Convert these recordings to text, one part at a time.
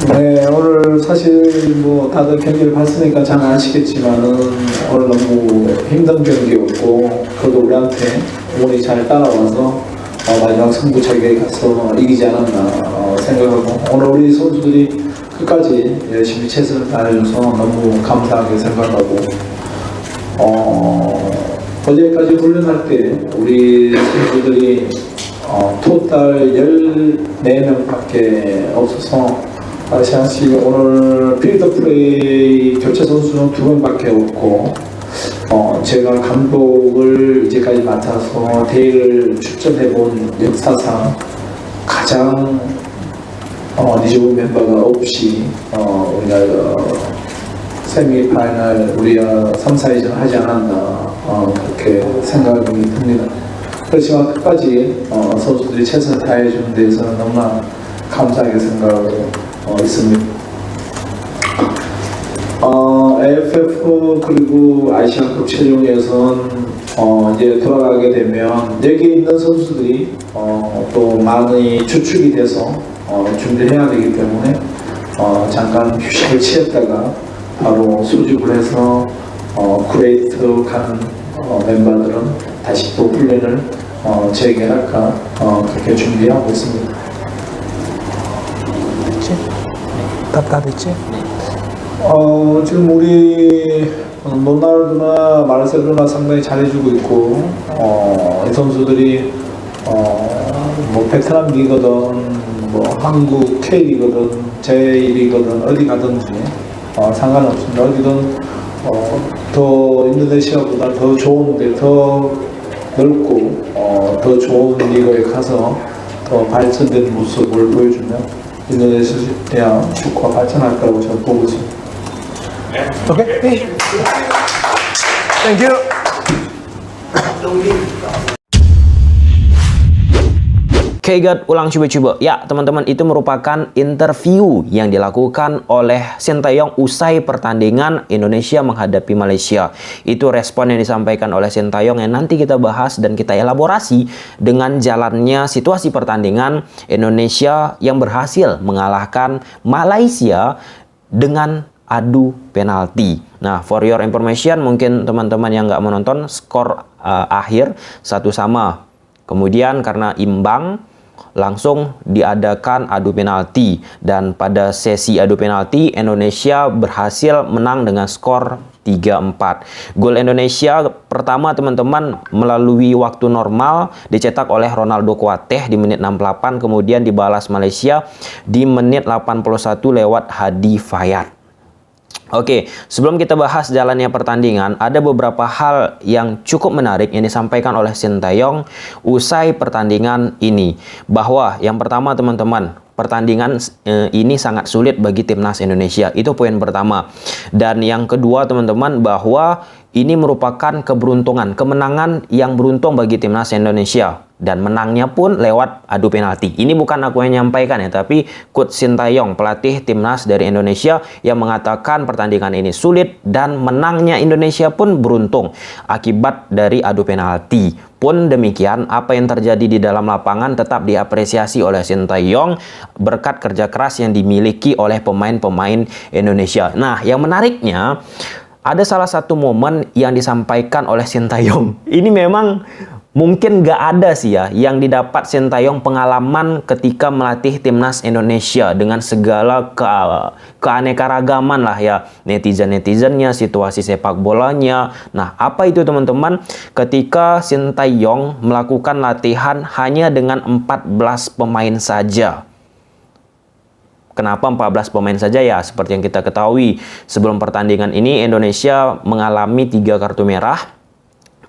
네, 오늘 사실 뭐 다들 경기를 봤으니까 잘 아시겠지만은 오늘 너무 힘든 경기였고, 그래도 우리한테 운이 잘 따라와서 마지막 승부차기에 가서 이기지 않았나 생각하고, 오늘 우리 선수들이 끝까지 열심히 최선을 다해줘서 너무 감사하게 생각하고, 어제까지 훈련할 때 우리 선수들이 토탈 14명밖에 없어서 아시아시 오늘 필드 플레이 교체 선수는 2명밖에 없고, 제가 감독을 이제까지 맡아서 대회를 출전해본 역사상 가장 리저브 멤버가 없이 우리가 세미파이널 우리가 3, 4회전 하지 않았나 그렇게 생각이 듭니다. 그렇지만 끝까지 선수들이 최선을 다해주는 데에서는 너무나 감사하게 생각하고 있습니다. AFF 그리고 아시안컵 최종 예선 이제 돌아가게 되면 여기 있는 선수들이 또 많이 추측이 돼서 준비를 해야 되기 때문에 잠깐 휴식을 취했다가 바로 수집을 해서 쿠웨이트 간 멤버들은 다시 또 훈련을 재개할까 그렇게 준비하고 있습니다. 다 됐지? 지금 우리 로날두나 마르셀로나 상당히 잘해주고 있고, 이 선수들이 뭐 베트남 리거든 뭐 한국 K리거든 J리거든 어디 가든지 상관없습니다. 어디든 더 인도네시아보다 더 좋은데 더 넓고 더 좋은 리그에 가서 더 발전된 모습을 보여주면 인도네시아 축구가 발전할 거라고 저는 보고 있습니다. Oke, thank you. Oke, ulang coba-coba. Ya, teman-teman, itu merupakan interview yang dilakukan oleh Sintayong usai pertandingan Indonesia menghadapi Malaysia. Itu respon yang disampaikan oleh Sintayong yang nanti kita bahas dan kita elaborasi dengan jalannya situasi pertandingan Indonesia yang berhasil mengalahkan Malaysia dengan adu penalti. Nah, for your information, mungkin teman-teman yang nggak menonton, skor akhir 1-1. Kemudian karena imbang, langsung diadakan adu penalti, dan pada sesi adu penalti Indonesia berhasil menang dengan skor 3-4. Gol Indonesia pertama, teman-teman, melalui waktu normal dicetak oleh Ronaldo Kuateh di menit 68, kemudian dibalas Malaysia di menit 81 lewat Hadi Fayad. Oke, sebelum kita bahas jalannya pertandingan, ada beberapa hal yang cukup menarik yang disampaikan oleh Sintayong usai pertandingan ini. Bahwa yang pertama, teman-teman, pertandingan ini sangat sulit bagi timnas Indonesia. Itu poin pertama. Dan yang kedua, teman-teman, bahwa ini merupakan keberuntungan, kemenangan yang beruntung bagi timnas Indonesia. Dan menangnya pun lewat adu penalti. Ini bukan aku yang menyampaikan ya, tapi Coach Sintayong, pelatih timnas dari Indonesia, yang mengatakan pertandingan ini sulit dan menangnya Indonesia pun beruntung akibat dari adu penalti. Pun demikian, apa yang terjadi di dalam lapangan tetap diapresiasi oleh Sintayong berkat kerja keras yang dimiliki oleh pemain-pemain Indonesia. Nah, yang menariknya, ada salah satu momen yang disampaikan oleh Sintayong. Ini memang mungkin gak ada sih ya yang didapat Sintayong pengalaman ketika melatih timnas Indonesia dengan segala keanekaragaman lah ya, netizen-netizennya, situasi sepak bolanya. Nah, apa itu, teman-teman? Ketika Sintayong melakukan latihan hanya dengan 14 pemain saja. Kenapa 14 pemain saja ya? Seperti yang kita ketahui, sebelum pertandingan ini Indonesia mengalami 3 kartu merah.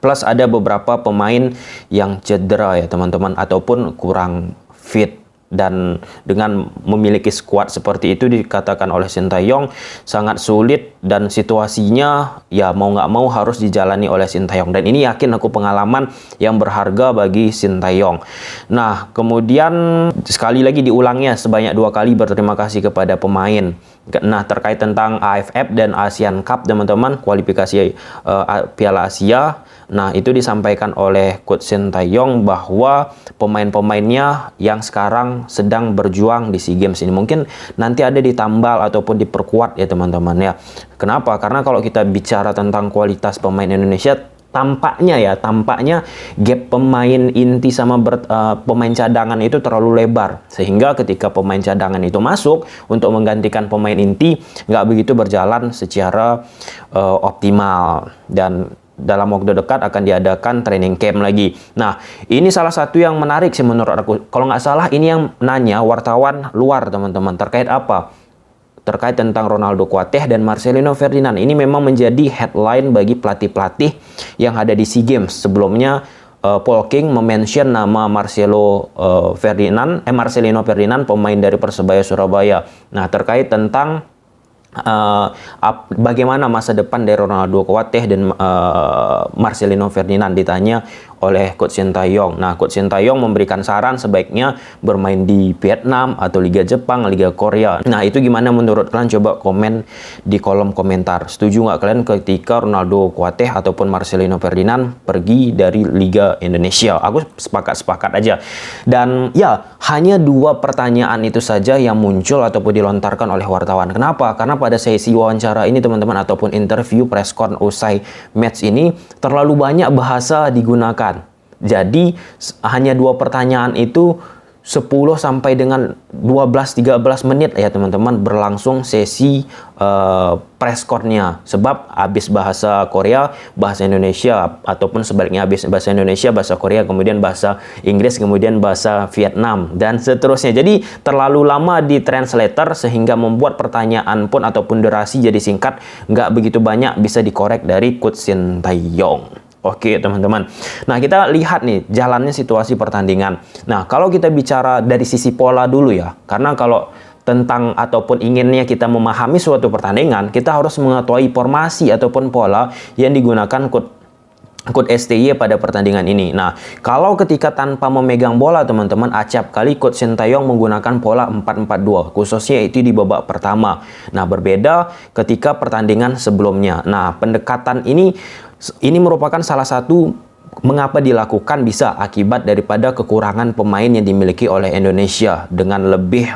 Plus ada beberapa pemain yang cedera ya, teman-teman, ataupun kurang fit. Dan dengan memiliki skuad seperti itu, dikatakan oleh Sintayong sangat sulit, dan situasinya ya mau nggak mau harus dijalani oleh Sintayong. Dan ini yakin aku pengalaman yang berharga bagi Sintayong. Nah, kemudian sekali lagi diulangnya sebanyak 2 kali berterima kasih kepada pemain. Nah, terkait tentang AFF dan Asian Cup, teman-teman, kualifikasi Piala Asia. Nah, itu disampaikan oleh Coach Sintayong bahwa pemain-pemainnya yang sekarang yang sedang berjuang di SEA Games ini. Mungkin nanti ada ditambal ataupun diperkuat ya teman-teman ya. Kenapa? Karena kalau kita bicara tentang kualitas pemain Indonesia, tampaknya gap pemain inti sama pemain cadangan itu terlalu lebar, sehingga ketika pemain cadangan itu masuk untuk menggantikan pemain inti nggak begitu berjalan secara optimal, dan dalam waktu dekat akan diadakan training camp lagi. Nah, ini salah satu yang menarik sih menurut aku. Kalau nggak salah ini yang nanya wartawan luar teman-teman, terkait apa? Terkait tentang Ronaldo Kuateh dan Marcelino Ferdinand. Ini memang menjadi headline bagi pelatih-pelatih yang ada di SEA Games. Sebelumnya Paul King memention nama Marcelino Ferdinand, pemain dari Persebaya Surabaya. Nah, terkait tentang bagaimana masa depan dari Ronaldo Kuateh dan Marcelino Ferdinand, ditanya oleh Coach Sintayong. Nah, Coach Sintayong memberikan saran sebaiknya bermain di Vietnam atau Liga Jepang, Liga Korea. Nah, itu gimana menurut kalian? Coba komen di kolom komentar. Setuju nggak kalian ketika Ronaldo Kuateh ataupun Marcelino Ferdinand pergi dari Liga Indonesia? Aku sepakat aja. Dan ya, hanya 2 pertanyaan itu saja yang muncul ataupun dilontarkan oleh wartawan. Kenapa? Karena pada sesi wawancara ini teman-teman, ataupun interview press con usai match ini, terlalu banyak bahasa digunakan. Jadi hanya 2 pertanyaan itu 10 sampai dengan 12-13 menit ya teman-teman berlangsung sesi press con-nya, sebab habis bahasa Korea, bahasa Indonesia, ataupun sebaliknya habis bahasa Indonesia, bahasa Korea, kemudian bahasa Inggris, kemudian bahasa Vietnam, dan seterusnya. Jadi terlalu lama di translator sehingga membuat pertanyaan pun ataupun durasi jadi singkat, nggak begitu banyak bisa dikorek dari Coach Sintayong. Oke teman-teman, nah kita lihat nih jalannya situasi pertandingan. Nah, kalau kita bicara dari sisi pola dulu ya, karena kalau tentang ataupun inginnya kita memahami suatu pertandingan, kita harus mengetahui formasi ataupun pola yang digunakan Coach STY pada pertandingan ini. Nah, kalau ketika tanpa memegang bola teman-teman, acap kali Coach Sintayong menggunakan pola 4-4-2, khususnya itu di babak pertama. Nah, berbeda ketika pertandingan sebelumnya. Nah, pendekatan ini merupakan salah satu mengapa dilakukan, bisa akibat daripada kekurangan pemain yang dimiliki oleh Indonesia dengan lebih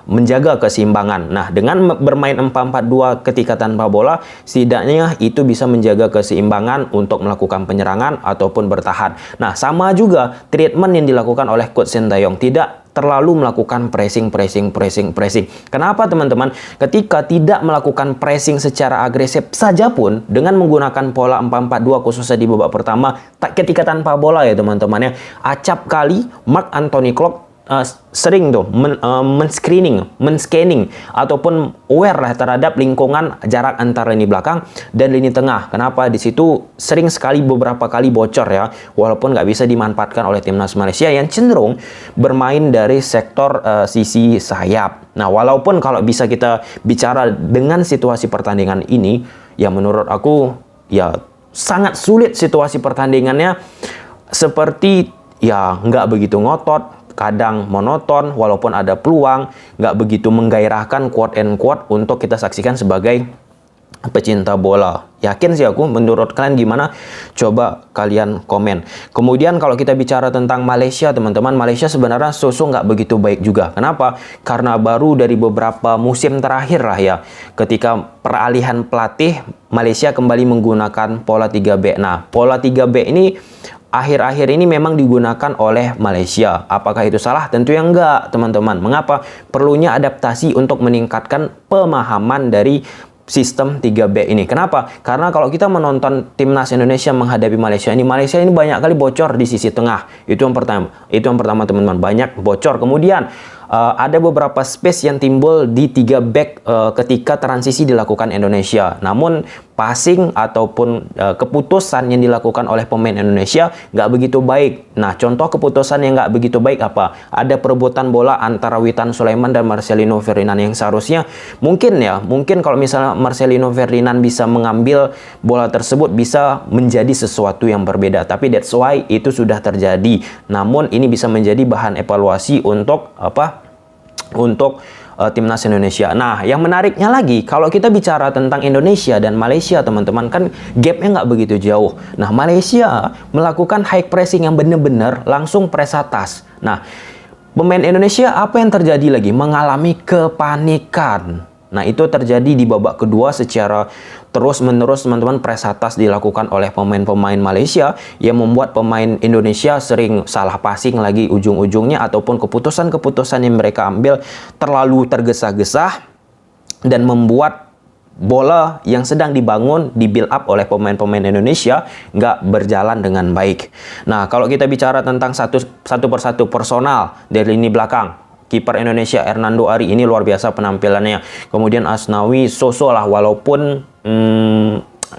menjaga keseimbangan. Nah, dengan bermain 4-4-2 ketika tanpa bola, setidaknya itu bisa menjaga keseimbangan untuk melakukan penyerangan ataupun bertahan. Nah, sama juga treatment yang dilakukan oleh Coach Sintayong, tidak terlalu melakukan pressing. Kenapa teman-teman? Ketika tidak melakukan pressing secara agresif saja pun, dengan menggunakan pola 4-4-2 khususnya di babak pertama, ketika tanpa bola ya teman-teman ya, acap kali Marc Anthony Klopp sering tuh men-scanning ataupun aware lah terhadap lingkungan jarak antara lini belakang dan lini tengah. Kenapa? Di situ sering sekali beberapa kali bocor ya, walaupun nggak bisa dimanfaatkan oleh timnas Malaysia yang cenderung bermain dari sektor sisi sayap. Nah, walaupun kalau bisa kita bicara dengan situasi pertandingan ini, ya menurut aku ya sangat sulit situasi pertandingannya, seperti ya nggak begitu ngotot, kadang monoton, walaupun ada peluang, nggak begitu menggairahkan quote and quote untuk kita saksikan sebagai pecinta bola. Yakin sih aku, menurut kalian gimana? Coba kalian komen. Kemudian kalau kita bicara tentang Malaysia teman-teman, Malaysia sebenarnya nggak begitu baik juga. Kenapa? Karena baru dari beberapa musim terakhir lah ya, ketika peralihan pelatih, Malaysia kembali menggunakan pola 3B. Nah, pola 3B ini akhir-akhir ini memang digunakan oleh Malaysia. Apakah itu salah? Tentu yang enggak, teman-teman. Mengapa? Perlunya adaptasi untuk meningkatkan pemahaman dari sistem 3B ini. Kenapa? Karena kalau kita menonton timnas Indonesia menghadapi Malaysia ini banyak kali bocor di sisi tengah. Itu yang pertama teman-teman, banyak bocor. Kemudian ada beberapa space yang timbul di 3 back ketika transisi dilakukan Indonesia. Namun passing ataupun keputusan yang dilakukan oleh pemain Indonesia nggak begitu baik. Nah, contoh keputusan yang nggak begitu baik apa? Ada perebutan bola antara Witan Sulaiman dan Marcelino Ferdinand yang seharusnya mungkin kalau misalnya Marcelino Ferdinand bisa mengambil bola tersebut, bisa menjadi sesuatu yang berbeda. Tapi that's why itu sudah terjadi. Namun ini bisa menjadi bahan evaluasi untuk timnas Indonesia. Nah, yang menariknya lagi, kalau kita bicara tentang Indonesia dan Malaysia, teman-teman, kan gapnya nggak begitu jauh. Nah, Malaysia melakukan high pressing yang benar-benar langsung press atas. Nah, pemain Indonesia apa yang terjadi lagi? Mengalami kepanikan. Nah, itu terjadi di babak kedua secara terus-menerus teman-teman. Press atas dilakukan oleh pemain-pemain Malaysia yang membuat pemain Indonesia sering salah passing lagi ujung-ujungnya, ataupun keputusan-keputusan yang mereka ambil terlalu tergesa-gesa dan membuat bola yang sedang dibangun, di build up oleh pemain-pemain Indonesia nggak berjalan dengan baik. Nah, kalau kita bicara tentang satu persatu personal dari lini belakang, kiper Indonesia Hernando Ari ini luar biasa penampilannya. Kemudian Asnawi so-so lah, walaupun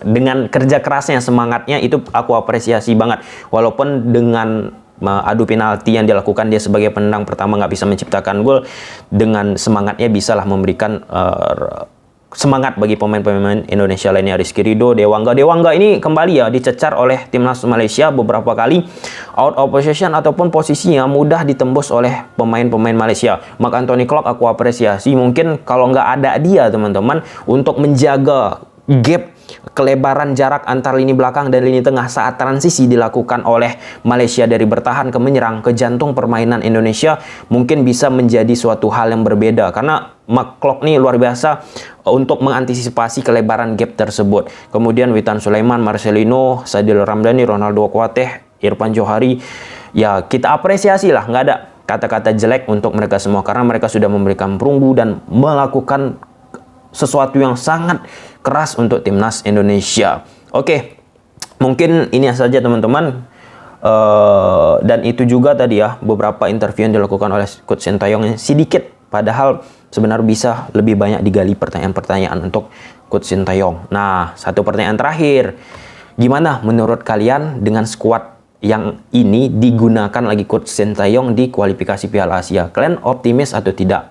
dengan kerja kerasnya, semangatnya itu aku apresiasi banget. Walaupun dengan adu penalti yang dilakukan, dia sebagai penendang pertama nggak bisa menciptakan gol, dengan semangatnya bisalah memberikan semangat bagi pemain-pemain Indonesia lainnya. Rizky Ridho, Dewangga ini kembali ya dicecar oleh timnas Malaysia beberapa kali out of position ataupun posisinya mudah ditembus oleh pemain-pemain Malaysia. Marc Anthony Clark aku apresiasi, mungkin kalau nggak ada dia teman-teman untuk menjaga gap kelebaran jarak antar lini belakang dan lini tengah saat transisi dilakukan oleh Malaysia dari bertahan ke menyerang ke jantung permainan Indonesia, mungkin bisa menjadi suatu hal yang berbeda, karena Mark Klok nih luar biasa untuk mengantisipasi kelebaran gap tersebut. Kemudian Witan Sulaiman, Marcelino, Sadil Ramdhani, Ronaldo Kuateh, Irfan Johari, ya kita apresiasi lah, nggak ada kata-kata jelek untuk mereka semua, karena mereka sudah memberikan perunggu dan melakukan sesuatu yang sangat keras untuk timnas Indonesia. Oke, mungkin ini saja teman-teman. Dan itu juga tadi ya beberapa interview yang dilakukan oleh Coach Sintayong yang sedikit, padahal sebenarnya bisa lebih banyak digali pertanyaan-pertanyaan untuk Coach Sintayong. Nah, satu pertanyaan terakhir, gimana menurut kalian dengan skuad yang ini digunakan lagi Coach Sintayong di kualifikasi Piala Asia? Kalian optimis atau tidak?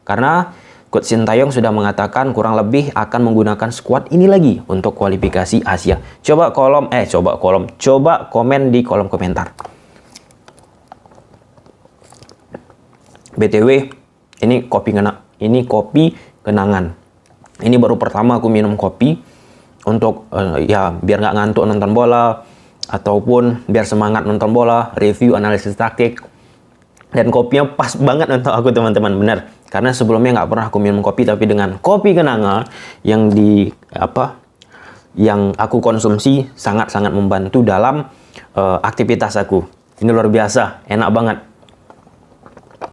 Karena Coach Sintayong sudah mengatakan kurang lebih akan menggunakan skuad ini lagi untuk kualifikasi Asia. Coba komen di kolom komentar. BTW, ini kopi kenangan. Ini baru pertama aku minum kopi untuk ya biar nggak ngantuk nonton bola, ataupun biar semangat nonton bola, review, analisis taktik. Dan kopinya pas banget untuk aku teman-teman, bener. Karena sebelumnya nggak pernah aku minum kopi, tapi dengan kopi kenanga yang yang aku konsumsi sangat-sangat membantu dalam aktivitas aku. Ini luar biasa, enak banget.